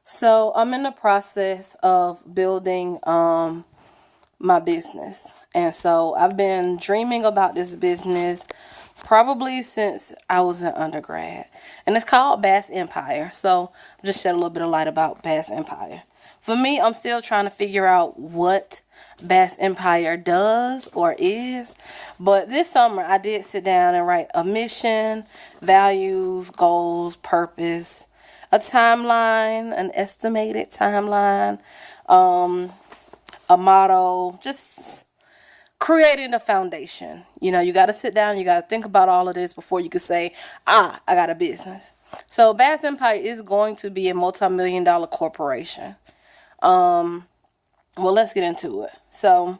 So I'm in the process of building my business. And so I've been dreaming about this business probably since I was an undergrad. And it's called Bass Empire. So I'll just shed a little bit of light about Bass Empire. For me, I'm still trying to figure out what Bass Empire does or is. But this summer I did sit down and write a mission, values, goals, purpose, a timeline, an estimated timeline, a motto, just creating a foundation. You got to sit down, you got to think about all of this before you can say, I got a business. So Bass Empire is going to be a multi-million dollar corporation. Well, let's get into it. So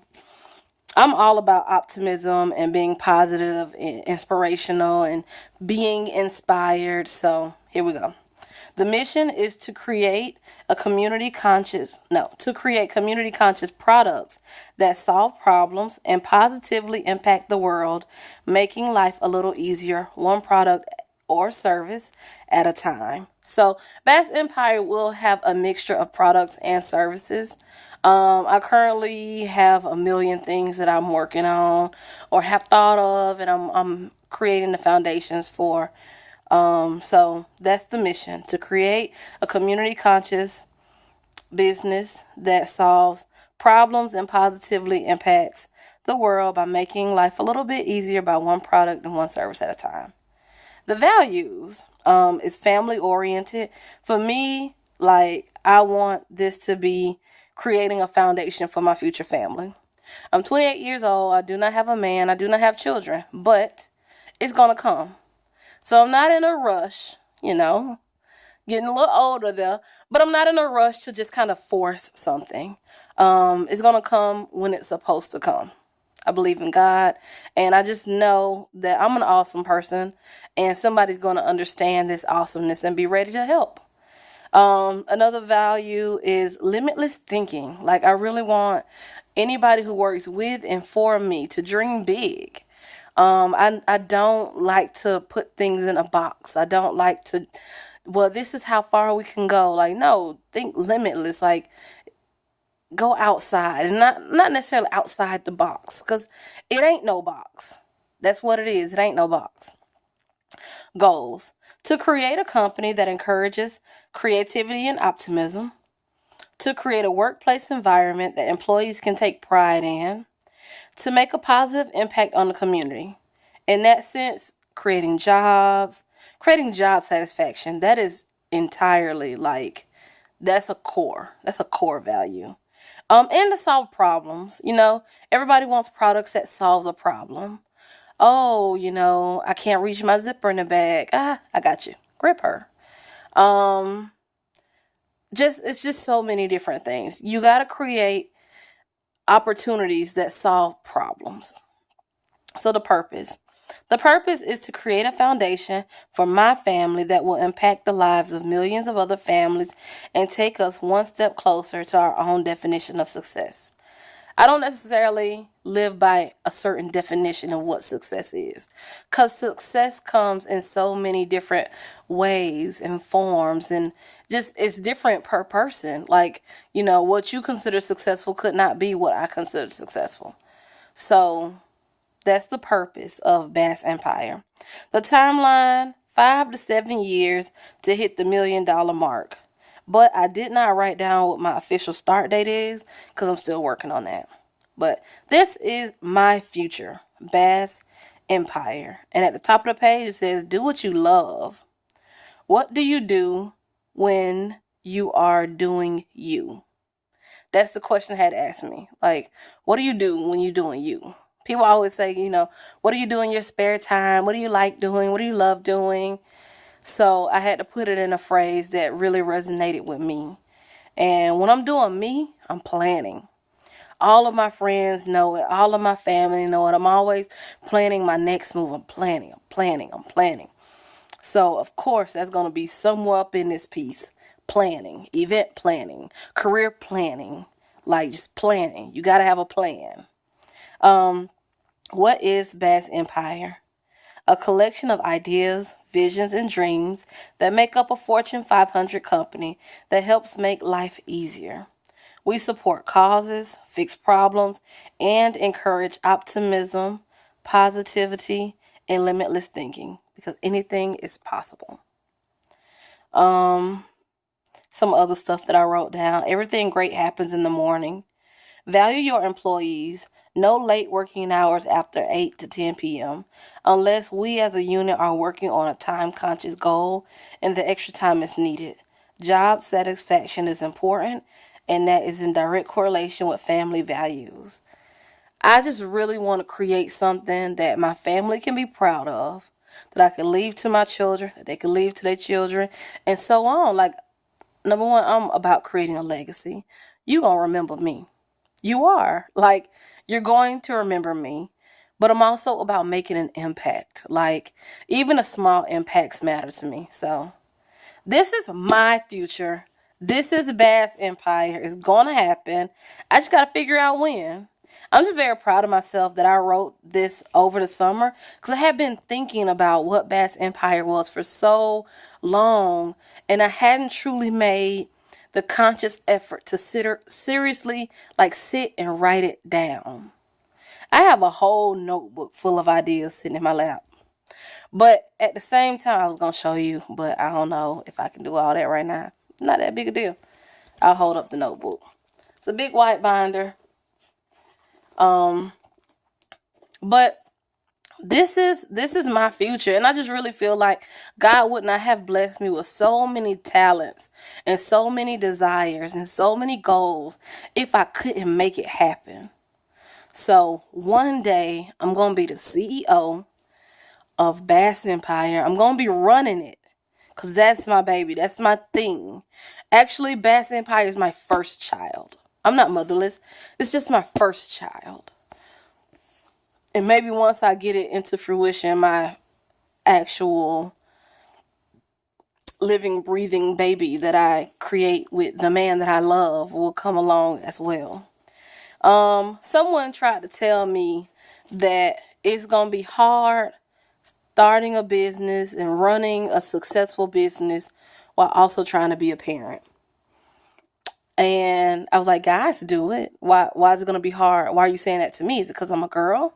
I'm all about optimism and being positive and inspirational and being inspired. So here we go. The mission is to create to create community conscious products that solve problems and positively impact the world, making life a little easier, one product or service at a time. So, Bass Empire will have a mixture of products and services. I currently have a million things that I'm working on or have thought of, and I'm creating the foundations for. So that's the mission, to create a community conscious business that solves problems and positively impacts the world by making life a little bit easier by one product and one service at a time. The values is family oriented. For me, like, I want this to be creating a foundation for my future family. I'm 28 years old. I do not have a man. I do not have children, but it's going to come. So I'm not in a rush, getting a little older there, but I'm not in a rush to just kind of force something. It's going to come when it's supposed to come. I believe in God, and I just know that I'm an awesome person, and somebody's going to understand this awesomeness and be ready to help. Another value is limitless thinking. Like, I really want anybody who works with and for me to dream big. I don't like to put things in a box. I don't like to, well, this is how far we can go. Like, no, think limitless. Like, go outside, and not necessarily outside the box, because it ain't no box. That's what it is. It ain't no box. Goals: to create a company that encourages creativity and optimism, to create a workplace environment that employees can take pride in, to make a positive impact on the community. In that sense, creating job satisfaction, that is entirely, like, that's a core value. And to solve problems, everybody wants products that solves a problem. Oh, I can't reach my zipper in the bag. I got you. Grip her. Um, it's just so many different things. You got to create opportunities that solve problems. So the purpose is to create a foundation for my family that will impact the lives of millions of other families and take us one step closer to our own definition of success. I don't necessarily live by a certain definition of what success is, because success comes in so many different ways and forms, and just it's different per person. Like, what you consider successful could not be what I consider successful. So that's the purpose of Bass Empire. The timeline: 5 to 7 years to hit the $1 million mark. But I did not write down what my official start date is because I'm still working on that. But this is my future, Bass Empire. And at the top of the page it says, do what you love. What do you do when you are doing you? That's the question I had asked me. Like, what do you do when you're doing you? People always say, what do you do in your spare time? What do you like doing? What do you love doing? So I had to put it in a phrase that really resonated with me. And when I'm doing me, I'm planning. All of my friends know it. All of my family know it. I'm always planning my next move. I'm planning. I'm planning. I'm planning. So, of course, that's going to be somewhere up in this piece. Planning, event planning, career planning, like, just planning. You got to have a plan. What is Bass Empire? a collection of ideas, visions, and dreams that make up a Fortune 500 company that helps make life easier. We support causes, fix problems, and encourage optimism, positivity, and limitless thinking because anything is possible. Um, some other stuff that I wrote down. Everything great happens in the morning. Value your employees. No late working hours after 8 to 10 p.m. unless we as a unit are working on a time conscious goal and the extra time is needed. Job satisfaction is important and that is in direct correlation with family values. I just really want to create something that my family can be proud of, that I can leave to my children, that they can leave to their children, and so on. Like, number one, I'm about creating a legacy. You gonna remember me. You are. Like, you're going to remember me. But I'm also about making an impact. Like, even the small impacts matter to me. So, this is my future. This is Bass Empire. It's going to happen. I just got to figure out when. I'm just very proud of myself that I wrote this over the summer because I had been thinking about what Bass Empire was for so long and I hadn't truly made the conscious effort to seriously sit and write it down. I have a whole notebook full of ideas sitting in my lap. But at the same time, I was going to show you, but I don't know if I can do all that right now. Not that big a deal. I'll hold up the notebook. It's a big white binder. But this is my future, and I just really feel like God would not have blessed me with so many talents and so many desires and so many goals if I couldn't make it happen. So one day I'm going to be the CEO of Bass Empire. I'm going to be running it because that's my baby. That's my thing. Actually, Bass Empire is my first child. I'm not motherless. It's just my first child. And maybe once I get it into fruition, my actual living, breathing baby that I create with the man that I love will come along as well. Someone tried to tell me that it's going to be hard starting a business and running a successful business while also trying to be a parent. And I was like, guys, do it. Why is it going to be hard? Why are you saying that to me? Is it because I'm a girl?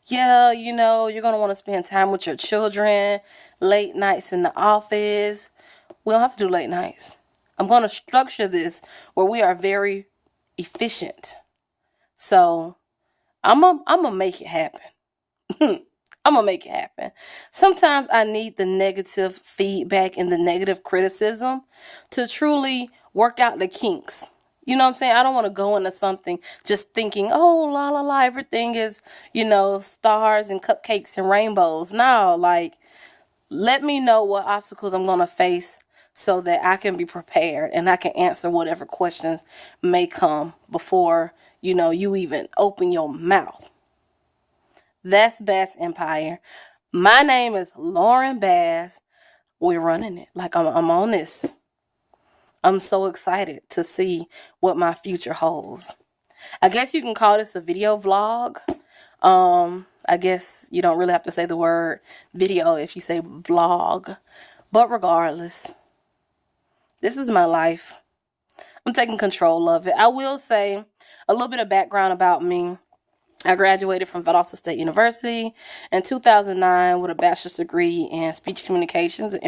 Yeah, you're going to want to spend time with your children, late nights in the office. We don't have to do late nights. I'm going to structure this where we are very efficient. So I'm gonna make it happen. I'm gonna make it happen. Sometimes I need the negative feedback and the negative criticism to truly work out the kinks. You know what I'm saying? I don't want to go into something just thinking, oh, la la la, everything is, stars and cupcakes and rainbows. No, let me know what obstacles I'm going to face so that I can be prepared and I can answer whatever questions may come before, you even open your mouth. That's Bass Empire. My name is Lauren Bass. We're running it. I'm on this. I'm so excited to see what my future holds. I guess you can call this a video vlog. I guess you don't really have to say the word video if you say vlog. But regardless, this is my life. I'm taking control of it. I will say a little bit of background about me. I graduated from Valdosta State University in 2009 with a bachelor's degree in speech communications and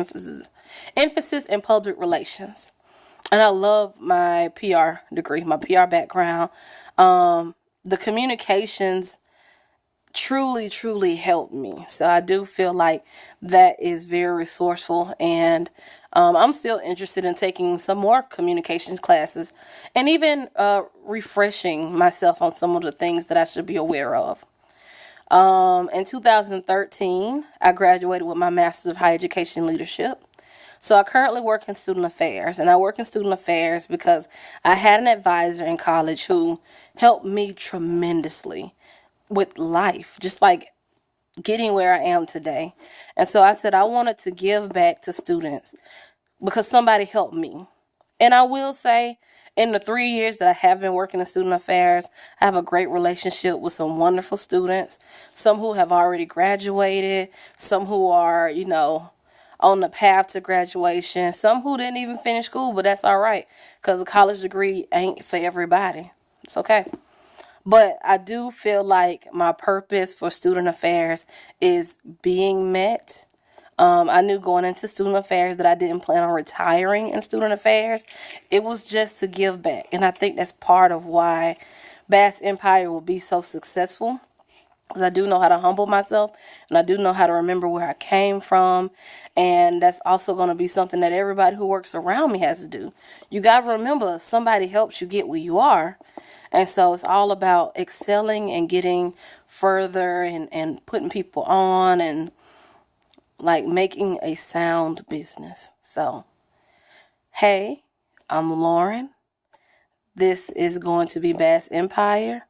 emphasis in public relations. And I love my PR degree, my PR background. The communications truly, truly helped me. So I do feel like that is very resourceful. And I'm still interested in taking some more communications classes and even refreshing myself on some of the things that I should be aware of. In 2013, I graduated with my Master's of Higher Education Leadership. So I currently work in student affairs, and I work in student affairs because I had an advisor in college who helped me tremendously with life, just like getting where I am today. And so I said I wanted to give back to students because somebody helped me. And I will say In the 3 years that I have been working in student affairs, I have a great relationship with some wonderful students, some who have already graduated, some who are, on the path to graduation, some who didn't even finish school, but that's all right because a college degree ain't for everybody. It's okay. But I do feel like my purpose for student affairs is being met. I knew going into student affairs that I didn't plan on retiring in student affairs. It was just to give back. And I think that's part of why Bass Empire will be so successful. Because I do know how to humble myself and I do know how to remember where I came from. And that's also going to be something that everybody who works around me has to do. You got to remember, somebody helps you get where you are. And so it's all about excelling and getting further and putting people on and like making a sound business. So, hey, I'm Lauren. This is going to be Bass Empire.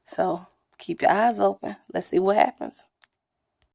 So keep your eyes open. Let's see what happens.